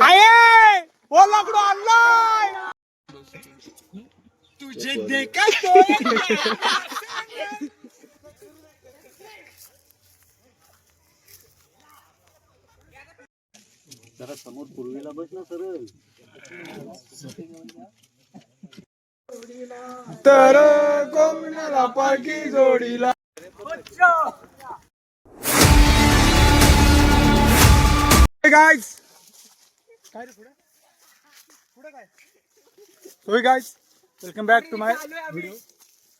आये वो लाकडू आणलाय तुझे देखत जरा समोर पूर्वीला बस ना सरळ. तर कोमला पालखी जोडीला गाइस काय रे पुढे पुढे काय होय guys welcome back to my video.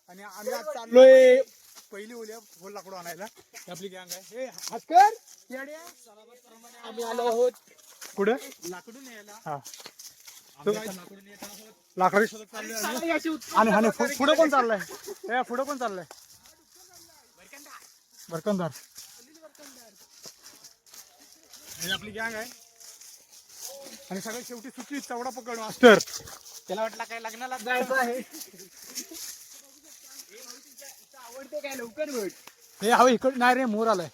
आणि आम्ही आज चाललोय पहिली ओल्या फोन लाकडू आणायला. आपली गँग आहे. हे हातकर येड्या आम्ही आलो आहोत कुठे लाकडू न्यायला. हा लाकडी शोधत चाललोय आणि आणि पुढे कोण चाललाय हे पुढे कोण चाललाय बरकंदार. हे आपली गँग आहे आणि सगळ्यात शेवटी सुट्टी चवडा पकड मास्टर. त्याला वाटलं काय लग्नाला जायचं आहे. आवडते काय लवकर भेट. हे हवं इकड नाही रे मोर आलाय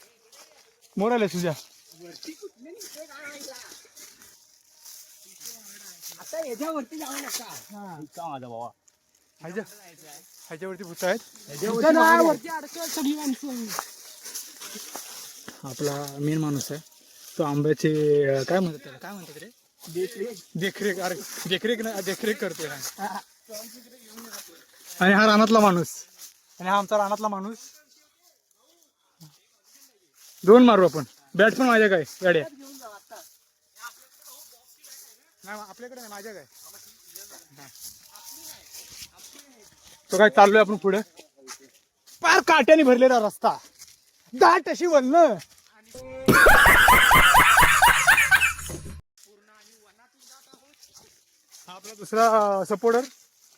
तुझ्या आता ह्याच्यावरती जाऊ नका. माझा बाबा ह्याच्यावरती भूत आहेत. आपला मेन माणूस आहे तो आंब्याचे काय म्हणतात त्याला काय म्हणतात रे देखरेख. अरे देखरेख नाही देखरेख करतोय. आणि हा रानातला माणूस आणि हा आमचा रानातला माणूस. दोन मारू आपण. बॅट पण माझ्या काय गाड्या नाही आपल्याकडे नाही माझ्या काय. तो काय चाललोय आपण पुढे. पार काट्याने भरलेला रस्ता दाट अशी वळणं. आपला दुसरा सपोर्टर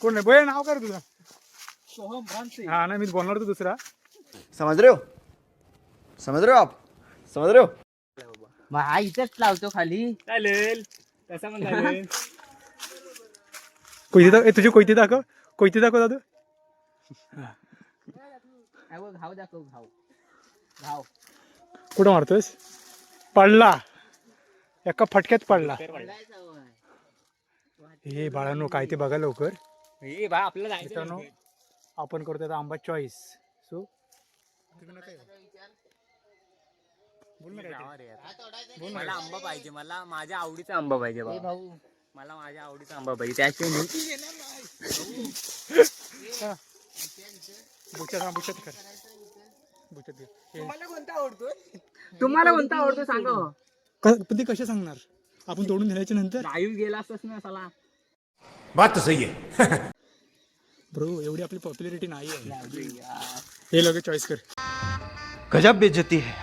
कोण नाही बघ नाव कर तुझं. सोहम भानसे. हा ना मी बोलणार तो दुसरा. समझ रहे हो आप समझ रहे हो. मग हा इथेच लावतो खाली. चालेल तसा पण चालेल. तुझी कोयती दाखव दादू. घाव दाखव घाव. कुठं मारतोस. पडला एका फटक्यात पडला. हे बाळांनो काय ते बघा लवकर. आपल्याला आपण करतो आंबा चॉईस. सो मला आंबा पाहिजे. मला माझ्या आवडीचा आंबा पाहिजे भाऊ. मला माझ्या आवडीचा आंबा पाहिजे. त्याशिवाय तुम्हाला कोणता आवडतो सांगा. ते कशा सांगणार आपण तोडून दिल्याच्या नंतर. लाईव्ह गेला असतास ना साला. बात तो सही है. ब्रो एवढी आपली पॉप्युलॅरिटी नाही आहे. हे लगे चॉईस कर. गजब बेइज्जती है.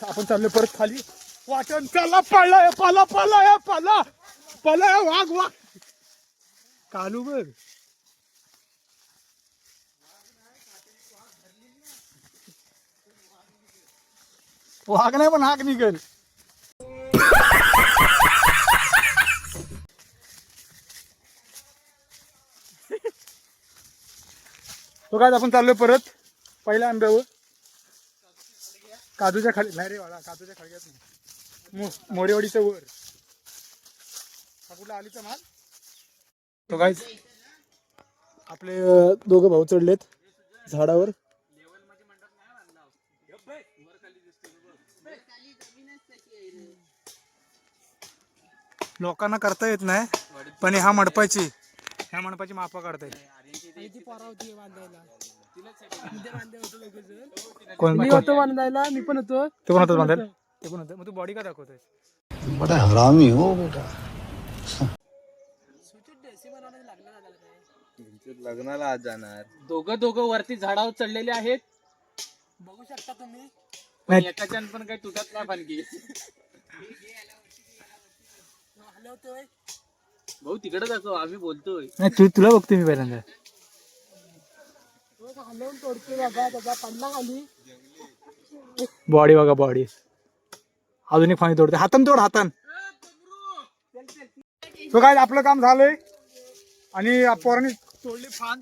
आपण चाललो परत खाली. वाटण चला पळला पळला वाघ कालू बघ. वाघ नाही पण हाक निघेल. तो काय आपण चाललोय परत पहिल्या आंब्यावर. काजूच्या खाली नाही रे बाळा काजूच्या खळग्यात नाही मोरेवाडीच्या वर. हा कुठला आलीचा माल. तो काय आपले दोघं भाऊ चढलेत झाडावर. लोकांना करता येत नाही पण ह्या मंडपाची मापा काढता येते. मी होतो बांधायला. मी पण होतो. ते पण होतं बांधायला. ते पण होतं. मग तू बॉडी का दाखवतोय. बड़ा हरामी हो बेटा. लग्नाला आज जाणार. दोघं वरती झाडावर चढलेले आहेत. बघू शकता तुम्ही. एकाच्यान पण काही तुटत नाही फानकी. भाऊ तिकडे जातो आम्ही बोलतोय. नाही तुला बघतोय मी पहिल्यांदा. बॉडी बघा बॉडी. अजून एक फाणी तोडते. हातान तोड हातान. तो काय आपलं काम झालंय आणि पोरांनी तोडली फान.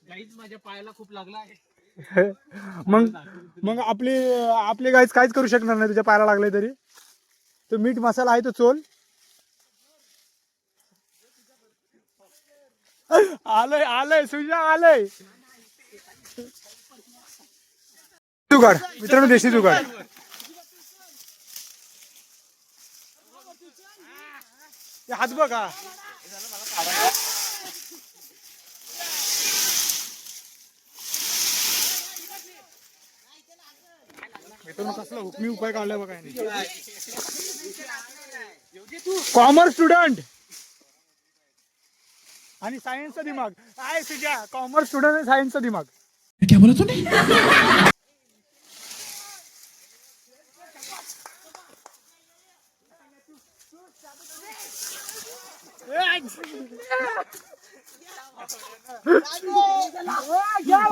माझ्या पायाला खूप लागला आहे. मग आपले गाईज काहीच करू शकणार नाही तुझ्या पायाला लागले तरी. तो मीठ मसाला आहे तो चोल. आलंय सुजा आलंय. जुगाड मित्रांनो, देशी जुगाड. हात बघा. मित्रांनो कसला हुकमी उपाय काढलाय बघा. कॉमर्स स्टुडंट आणि सायन्सचा दिमाग आहे तुझ्या. कॉमर्स स्टुडंट आणि सायन्सचा दिमाग. क्या बोला तूने?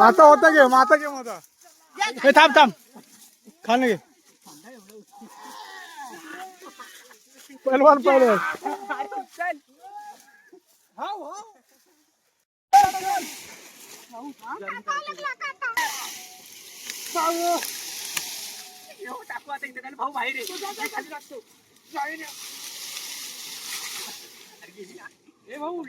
आता होता गेम होता. हे थांब खाणं घे. पहलवान भाऊ बाहेर भाऊ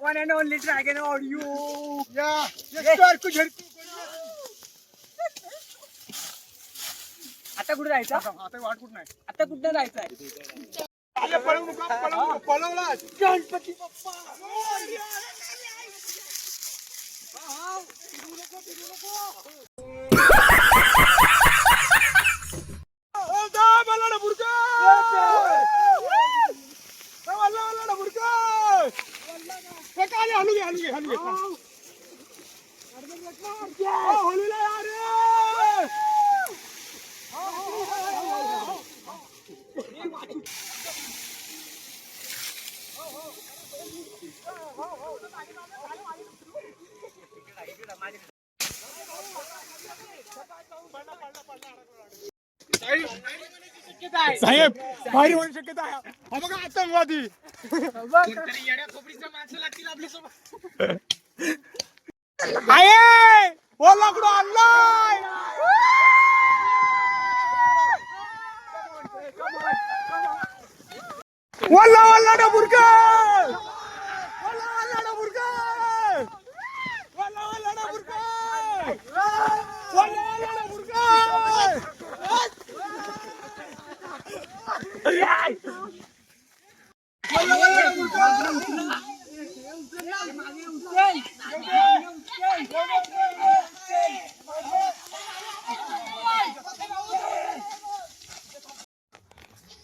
one end only dragon audio. आता कुठे जायचं? आता वाट कुठं नाही. आता कुठं जायचंय? पळवला गणपती बाप्पा. साहेब बाहेर होऊ शक्यता आहे. हा बघा आतंकवादी. आहे ओ लाकडू आणलाय. वल्ला डबुरका.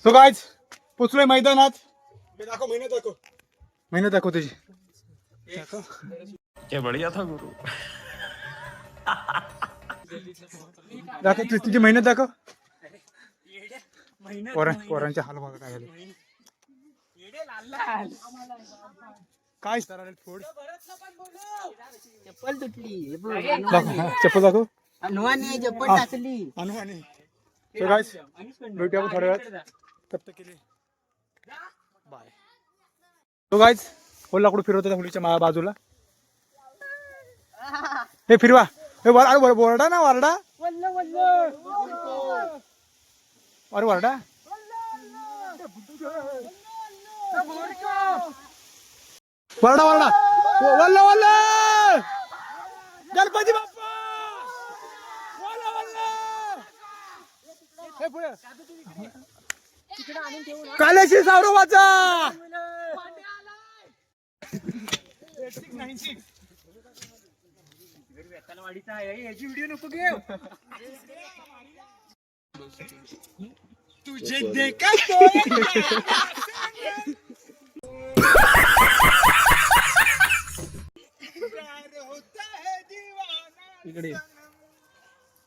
सो गाइस पोचलोय मैदानात. दाखव मेहनत दाखव तुझी. क्या बढ़िया था गुरु. दाखव तुझी मेहनत दाखव. पोरांच्या हाल बघा काय झाले. काय फोड. चप्पल तुटली. चप्पल दाखव. अनुवाने चप्पल टाकली. अनुवाने. सो गाइस भेटूया आपण थोड्या वेळात. तब तक के लिए बाय. सो गाइस हो लाकडू फिरवतो त्या मुलीच्या बाजूला. हे फिरवा. हे वरडा ना वरडा. अरे वरडा. वरडा वल्ला गणपती बाप्पा. हे पुढे कालेशी सावरवाचा. याची व्हिडिओ नको घेऊ. तुझे देखा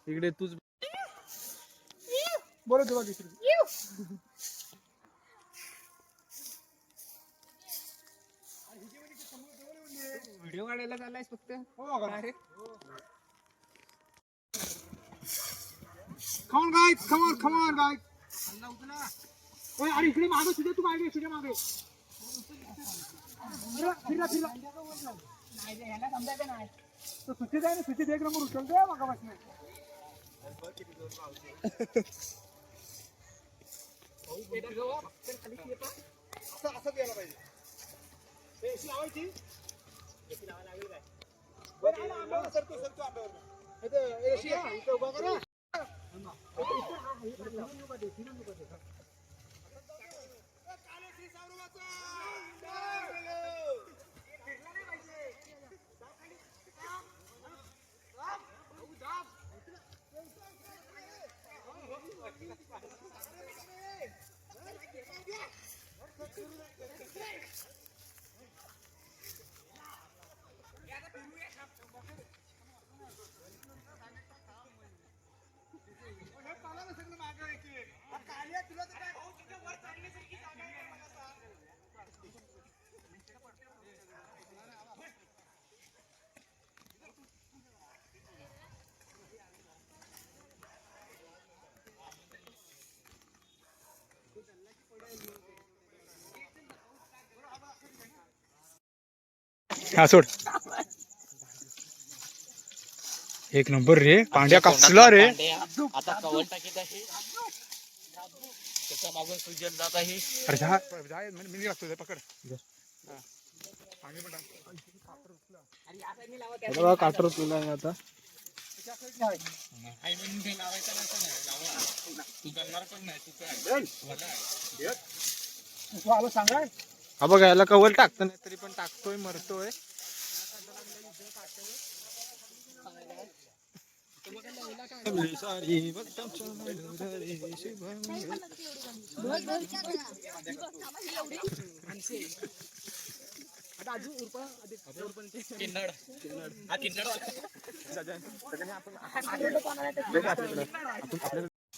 इकडे तूच बोलो तुला दुसरी. व्हिडिओ काढायला चाललायस फक्त अरे Come on guys, come on guys. ओय अरे इकडे मागे सुद्धा तू मागे सुद्धा मागे. फिरा. नाही रे ह्याला समजायचं नाही. तो सुट्टी जाय ना सुट्टी एक नंबर उचलते मागा बसने. असं द्यायला पाहिजे. एसी लावायची. एसी लावायला लागेल काय? बरं आंब्यावर सरतो आंब्यावर. एसी इथं उभा करा. हा सोड एक नंबर रे पांड्या कसला रे आता कवल टाकीत आहे त्याच्या मागून सुजन जात आहे अरे जा मी लागतो पकड काटर तुला आता सांगा हा बघा याला कवल टाकतो नाही तरी पण टाकतोय मरतोय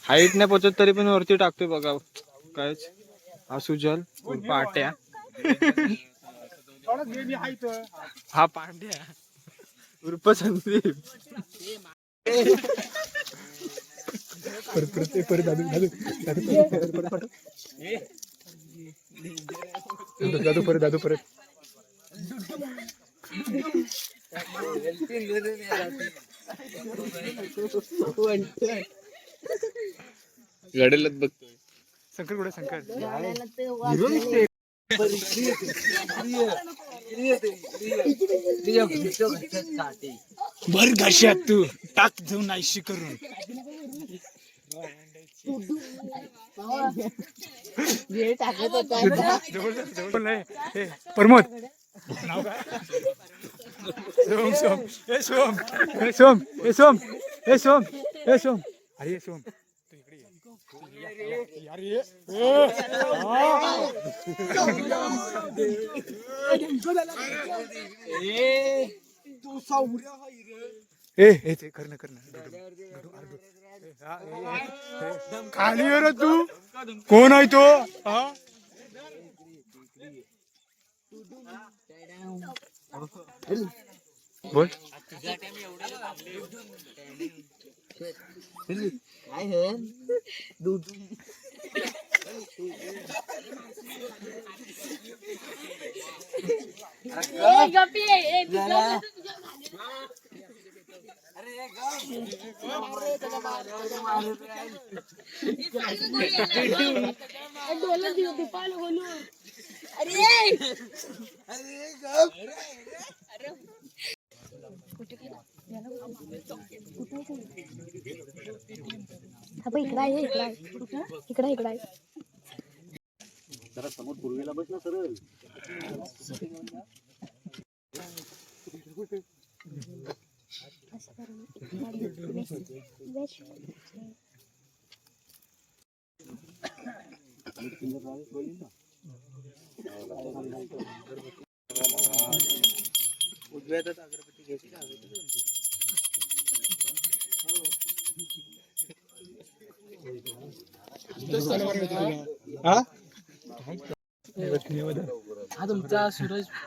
हाईट नाही पोचत तरी पण वरती टाकतोय बघा कायच हा सुजल पाट्या हा पांड्या उर्फ संदीप दादू परत गाडीलाच बघतोय शंकर कुठे शंकर भर घशात तू टाक जाऊन नाहीशी करून प्रमोद नाव काय सोम अरे सोम तू इकडे यार ए ते कर ना खाली रे तू कोण आहे तो बोल इकडे जरा समोर पूर्वीला बस ना सरळ उजव्यातच अगरबत्ती घ्यायची हा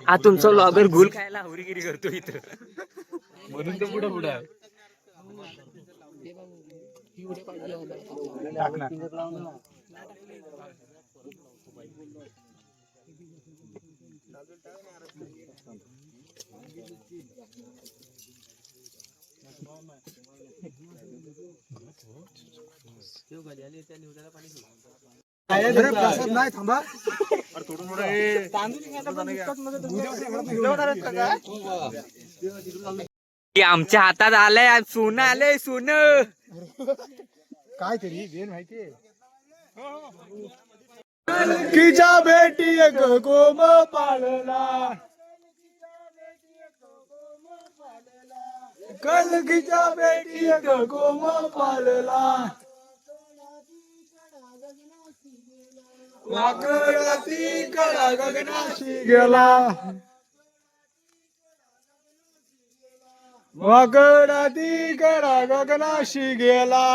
हा तुमचा लॉगर गुल खायला हुरीगिरी करतो इथं. म्हणून तो पुढे पुढे आहे. प्रसाद नाही थांबा. आमच्या हातात आलंय सोनं, आलंय सोनं. काय तरी वेळ माहितीये. कलकीच्या भेटी एक गोम पाळला, कलकीच्या भेटी एक गोम पाळला, वाकडाती कडा गगनाशी गेला, वाकडाती कडा गगनाशी गेला,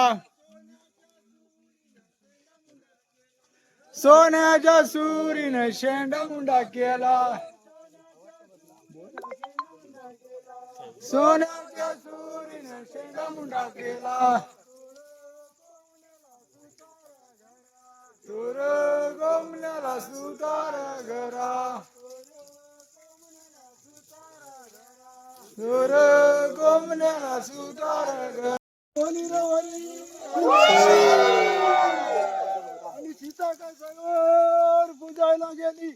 सोन्याच्या सुरीनं शेंडा मुंडा केला, सोन्याच्या सुरीनं शेंडा मुंडा केला, तुर गोमल्याला सुतार घरा, तुर गोमल्याला सुतार घरा. आणि सीता काय सगळं पुजायला गेली.